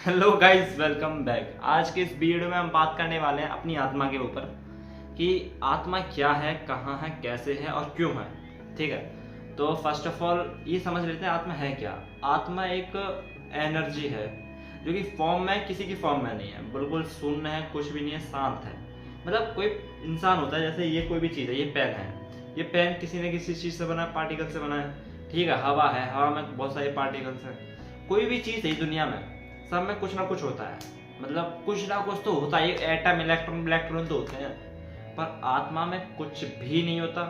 Hello guys, welcome back. आज के इस वीडियो में हम बात करने वाले हैं अपनी आत्मा के ऊपर कि आत्मा क्या है, कहाँ है, कैसे है और क्यों है। ठीक है, तो फर्स्ट ऑफ ऑल ये समझ लेते हैं आत्मा है क्या। आत्मा एक एनर्जी है जो कि फॉर्म में, किसी की फॉर्म में नहीं है, बिल्कुल शून्य है, कुछ भी नहीं है, शांत है। मतलब कोई इंसान होता है, जैसे ये कोई भी चीज़ है, ये पेन है, ये पेन किसी न किसी चीज़ से बना है, पार्टिकल से बना है। ठीक है, हवा है, हवा में बहुत सारे पार्टिकल्स हैं। कोई भी चीज़ है दुनिया में, सब में कुछ ना कुछ होता है। मतलब कुछ ना कुछ तो होता है, एटम, इलेक्ट्रॉन, इलेक्ट्रॉन तो होते हैं। पर आत्मा में कुछ भी नहीं होता,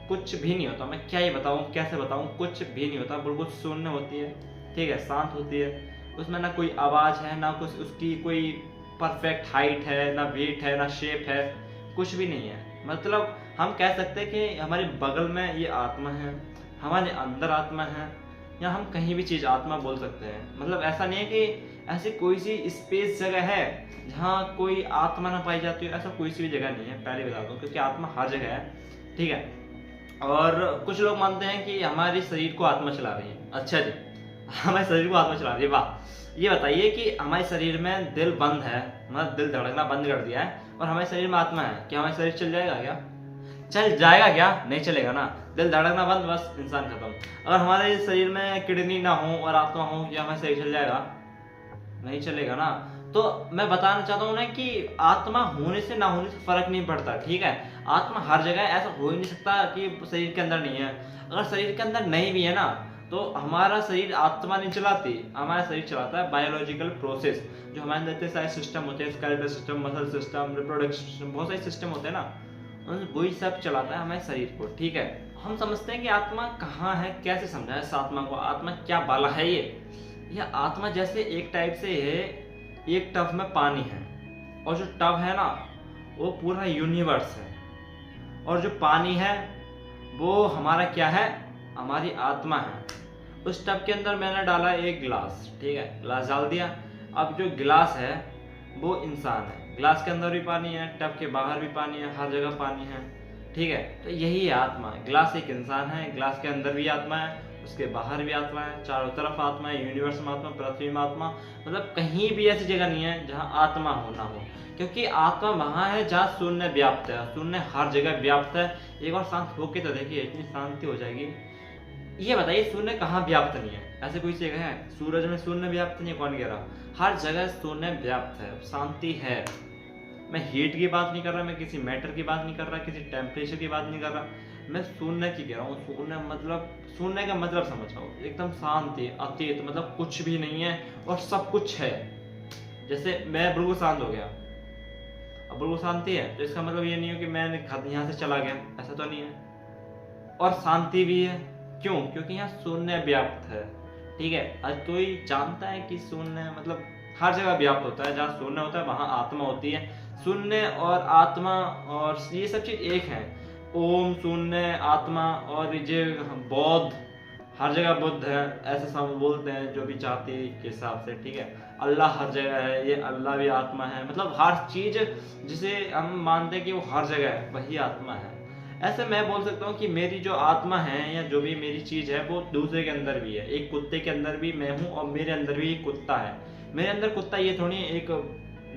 कुछ भी नहीं होता। मैं क्या ही बताऊं, कैसे बताऊं, कुछ भी नहीं होता। बिल्कुल शून्य होती है, ठीक है, शांत होती है। उसमें ना कोई आवाज़ है, ना कुछ उसकी कोई परफेक्ट हाइट है, ना वेट है, ना शेप है, कुछ भी नहीं है। मतलब हम कह सकते हैं कि हमारे बगल में ये आत्मा है, हमारे अंदर आत्मा है, या हम कहीं भी चीज़ आत्मा बोल सकते हैं। मतलब ऐसा नहीं है कि ऐसी कोई सी स्पेस जगह है जहाँ कोई आत्मा ना पाई जाती हो, ऐसा कोई सी भी जगह नहीं है, पहले बता दूं, क्योंकि आत्मा हर जगह है। ठीक है, और कुछ लोग मानते हैं कि हमारे शरीर को आत्मा चला रही है। अच्छा जी, हमारे शरीर को आत्मा चला रही है, वाह। ये बताइए कि हमारे शरीर में दिल बंद है, मतलब दिल धड़कना बंद कर दिया है, और हमारे शरीर में आत्मा है, क्या हमारा शरीर चल जाएगा क्या? चल जाएगा क्या? नहीं चलेगा ना। दिल धड़कना बंद, बस इंसान खत्म। अगर हमारे शरीर में किडनी ना हो और आत्मा हो, क्या हमारा शरीर चल जाएगा? नहीं चलेगा ना। तो मैं बताना चाहता हूँ ना कि आत्मा होने से ना होने से फर्क नहीं पड़ता। ठीक है, आत्मा हर जगह, ऐसा हो ही नहीं सकता कि शरीर के अंदर नहीं है। अगर शरीर के अंदर नहीं भी है ना, तो हमारा शरीर आत्मा नहीं चलाती, हमारा शरीर चलाता है बायोलॉजिकल प्रोसेस। जो हमारे अंदर इतने सारे सिस्टम होते हैं, skeletal system, muscle system, reproduction system, बहुत सारे सिस्टम होते हैं ना, वही सब चलाता है हमारे शरीर को। ठीक है, हम समझते हैं कि आत्मा कहाँ है, कैसे समझा है इस आत्मा को, आत्मा क्या बाला है ये। यह आत्मा जैसे एक टाइप से है, एक टब में पानी है, और जो टब है ना वो पूरा यूनिवर्स है, और जो पानी है वो हमारा क्या है, हमारी आत्मा है। उस टब के अंदर मैंने डाला एक गिलास, ठीक है, गिलास डाल दिया। अब जो गिलास है वो इंसान है, गिलास के अंदर भी पानी है, टब के बाहर भी पानी है, हर जगह पानी है। ठीक है, तो यही है आत्मा। गिलास एक इंसान है, गिलास के अंदर भी आत्मा है, उसके बाहर भी आत्मा है, चारों तरफ आत्मा है, यूनिवर्स में आत्मा, पृथ्वी में आत्मा। मतलब कहीं भी ऐसी जगह नहीं है जहाँ आत्मा हो ना हो, क्योंकि आत्मा वहाँ है जहाँ शून्य व्याप्त है। शून्य हर जगह व्याप्त है। एक बार शांत होके तो देखिए, इतनी शांति हो जाएगी। ये बताइए शून्य कहाँ व्याप्त नहीं है? ऐसे कोई जगह है? सूरज में शून्य व्याप्त नहीं है, कौन कह रहा? हर जगह शून्य व्याप्त है, शांति है। मैं हीट की बात नहीं कर रहा, मैं किसी मैटर की बात नहीं कर रहा, किसी टेम्परेचर की बात नहीं कर रहा, मैं शून्य की कह रहा हूँ। शून्य मतलब, शून्य का मतलब समझ आओ, एकदम शांति, अतीत, मतलब कुछ भी नहीं है और सब कुछ है। जैसे मैं बिल्कुल शांत हो गया, अब बिल्कुल शांति है, तो इसका मतलब ये नहीं है कि मैं यहाँ से चला गया, ऐसा तो नहीं है। और शांति भी है, क्यों? क्योंकि यहाँ शून्य व्याप्त है। ठीक है, आज कोई जानता है कि शून्य मतलब हर जगह व्याप्त होता है, जहाँ शून्य होता है वहाँ आत्मा होती है। शून्य और आत्मा और ये सब चीज एक है। ओम, शून्य, आत्मा, और ये बौद्ध, हर जगह बुद्ध है, ऐसे सब बोलते हैं जो भी जाति के हिसाब से। ठीक है, अल्लाह हर जगह है, ये अल्लाह भी आत्मा है। मतलब हर चीज जिसे हम मानते हैं कि वो हर जगह है, वही आत्मा है। ऐसे मैं बोल सकता हूँ कि मेरी जो आत्मा है या जो भी मेरी चीज है वो दूसरे के अंदर भी है। एक कुत्ते के अंदर भी मैं हूँ, और मेरे अंदर भी एक कुत्ता है। मेरे अंदर कुत्ता ये थोड़ी एक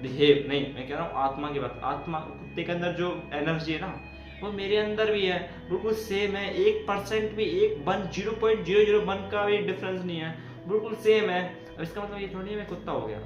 बिहेव नहीं, मैं कह रहा हूँ आत्मा की बात। आत्मा, कुत्ते के अंदर जो एनर्जी है ना, वो मेरे अंदर भी है, बिल्कुल सेम है। 1% भी, 0.001 का भी डिफरेंस नहीं है, बिल्कुल सेम है। अब इसका मतलब ये थोड़ी मैं कुत्ता हो गया।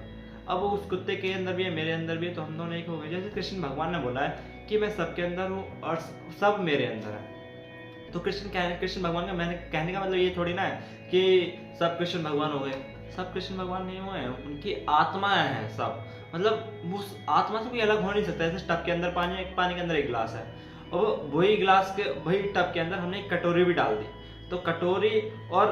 अब उस कुत्ते के अंदर भी है, मेरे अंदर भी है, तो हम दोनों एक हो गए। जैसे कृष्ण भगवान ने बोला है कि मैं सबके अंदर हूँ और सब मेरे अंदर है। तो कृष्ण भगवान का मैंने कहने का मतलब ये थोड़ी ना है कि सब कृष्ण भगवान हो गए। सब कृष्ण भगवान नहीं हुए हैं, उनकी आत्माएं हैं सब। मतलब उस आत्मा से कोई अलग हो नहीं सकता। जैसे टब के अंदर पानी है, पानी के अंदर एक गिलास है, और वही गिलास के, वही टब के अंदर हमने एक कटोरी भी डाल दी, तो कटोरी और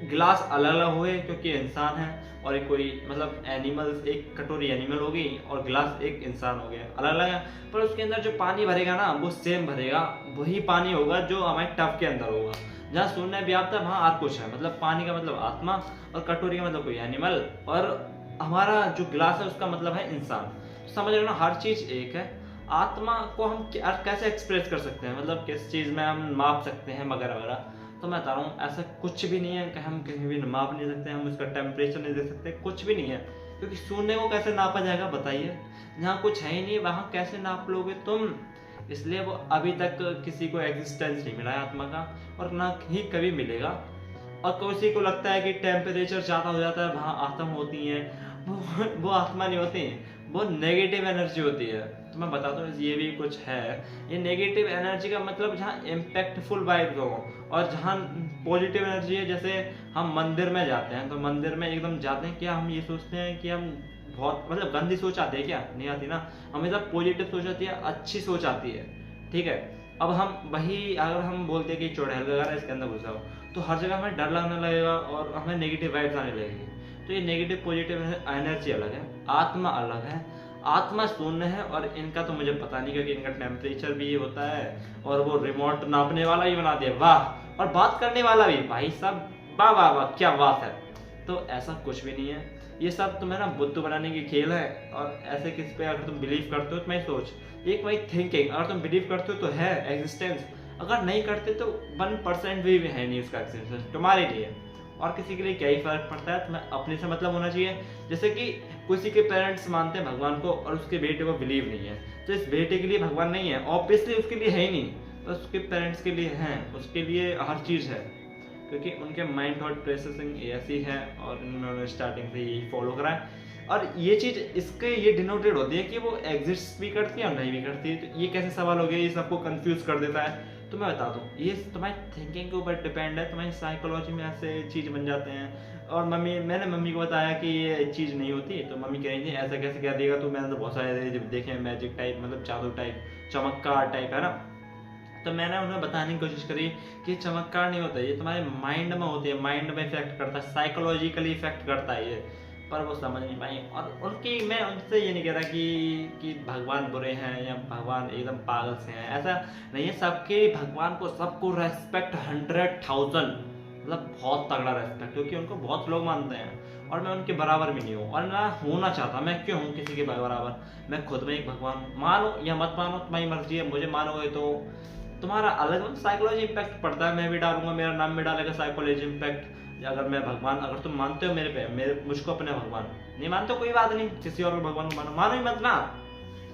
गिलास अलग अलग हुए, क्योंकि इंसान है। और एक कोई मतलब एनिमल, एक कटोरी एनिमल हो गई और गिलास एक इंसान हो गया, अलग अलग है। पर उसके अंदर जो पानी भरेगा ना, वो सेम भरेगा, वही पानी होगा जो हमारे टब के अंदर होगा। जहाँ शून्य व्याप्त है वहाँ और कुछ है। मतलब पानी का मतलब आत्मा, और कटोरी का मतलब कोई एनिमल, और हमारा जो गिलास है उसका मतलब है इंसान। समझ रहे हो ना, हर चीज एक है। आत्मा को हम कैसे एक्सप्रेस कर सकते हैं, मतलब किस चीज में हम माप सकते हैं वगैरह वगैरह, तो मैं बता रहा हूँ ऐसा कुछ भी नहीं है कि हम कहीं भी माप नहीं सकते, हम उसका टेम्परेचर नहीं दे सकते, कुछ भी नहीं है। क्योंकि शून्य को कैसे नापा जाएगा बताइए, जहाँ कुछ है ही नहीं वहाँ कैसे नाप लोगे तुम। इसलिए वो अभी तक किसी को एग्जिस्टेंस नहीं मिला है आत्मा का, और ना ही कभी मिलेगा। और किसी को लगता है कि टेम्परेचर ज़्यादा हो जाता है वहाँ आत्मा होती है, वो आत्मा नहीं होती, वो नेगेटिव एनर्जी होती है। तो मैं बताता हूँ ये भी कुछ है। ये नेगेटिव एनर्जी का मतलब जहाँ इम्पैक्टफुल वाइब्स हो, और जहाँ पॉजिटिव एनर्जी है। जैसे हम मंदिर में जाते हैं तो मंदिर में एकदम जाते हैं, क्या हम ये सोचते हैं कि हम बहुत मतलब गंदी सोच आती है क्या? नहीं आती ना, हमेशा पॉजिटिव सोच आती है, अच्छी सोच आती है। ठीक है, अब हम वही अगर हम बोलते हैं कि चुड़ैल वगैरह इसके अंदर घुसा हो, तो हर जगह हमें डर लगने लगेगा और हमें नेगेटिव वाइब्स आने लगेगी। तो ये नेगेटिव पॉजिटिव एनर्जी अलग है, आत्मा अलग है। आत्मा शून्य है, और इनका तो मुझे पता नहीं क्योंकि इनका टेम्परेचर भी ये होता है, और वो रिमोट नापने वाला भी बना दिया, वाह, और बात करने वाला भी, भाई साहब वाह वाह वाह क्या बात है। तो ऐसा कुछ भी नहीं है, ये सब तुम्हें ना बुद्धू बनाने की खेल है। और ऐसे किस पे अगर तुम बिलीव करते हो तो मैं सोच, एक माई थिंकिंग, अगर तुम बिलीव करते हो तो है एग्जिस्टेंस, अगर नहीं करते तो 1% भी है नहीं उसका एग्जिस्टेंस तुम्हारे लिए। और किसी के लिए क्या ही फर्क पड़ता है, तुम्हें अपने से मतलब होना चाहिए। जैसे कि किसी के पेरेंट्स मानते हैं भगवान को और उसके बेटे को बिलीव नहीं है, तो इस बेटे के लिए भगवान नहीं है, ऑब्वियसली उसके लिए है ही नहीं, तो उसके पेरेंट्स के लिए हैं, उसके लिए हर चीज़ है, क्योंकि उनके माइंड थॉट प्रोसेसिंग ऐसी है और उन्होंने स्टार्टिंग से यही फॉलो करा है। और ये चीज़ इसके ये डिनोटेड होती है कि वो एग्जिस्ट भी करती है और नहीं भी करती है। तो ये कैसे सवाल हो गया, ये सबको कंफ्यूज कर देता है। तो मैं बता दूं, ये तुम्हारी थिंकिंग के ऊपर डिपेंड है, तुम्हारी साइकोलॉजी में ऐसे चीज़ बन जाते हैं। और मैंने मम्मी को बताया कि ये चीज़ नहीं होती, तो मम्मी कह रही थी ऐसा कैसे कह देगा, तो मैंने तो बहुत सारे देखे मैजिक टाइप, मतलब जादू टाइप, चमत्कार टाइप, है ना। तो मैंने उन्हें बताने की कोशिश करी कि चमत्कार नहीं होता, ये तुम्हारे माइंड में होती है, माइंड में इफेक्ट करता है, साइकोलॉजिकली इफेक्ट करता है ये। पर वो समझ नहीं पाई। और मैं उनसे ये नहीं कह रहा कि भगवान बुरे हैं या भगवान एकदम पागल से हैं, ऐसा नहीं है। सबके भगवान को सबको रेस्पेक्ट 100,000, मतलब बहुत तगड़ा रेस्पेक्ट, क्योंकि उनको बहुत लोग मानते हैं और मैं उनके बराबर भी नहीं हूँ और ना होना चाहता। मैं क्यों हूँ किसी के बराबर? मैं खुद में एक भगवान, मानो या मत मानो तुम्हारी मर्जी है। मुझे मानोगे तो तुम्हारा अलग साइकोलॉजी इम्पैक्ट पड़ता है, मैं भी डालूंगा, मेरा नाम भी डालेगा साइकोलॉजी इम्पैक्ट। अगर मैं भगवान, अगर तुम मानते हो मेरे मुझको अपने भगवान, नहीं मानते हो कोई बात नहीं, किसी और भगवान को मानो ही मत ना।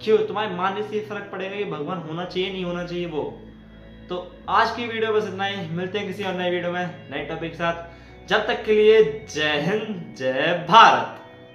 क्यों? तुम्हारे मानने से फर्क पड़ेगा कि भगवान होना चाहिए नहीं होना चाहिए वो। तो आज की वीडियो बस इतना ही, मिलते हैं किसी और नई वीडियो में नए टॉपिक के साथ। जब तक के लिए जय हिंद, जय भारत।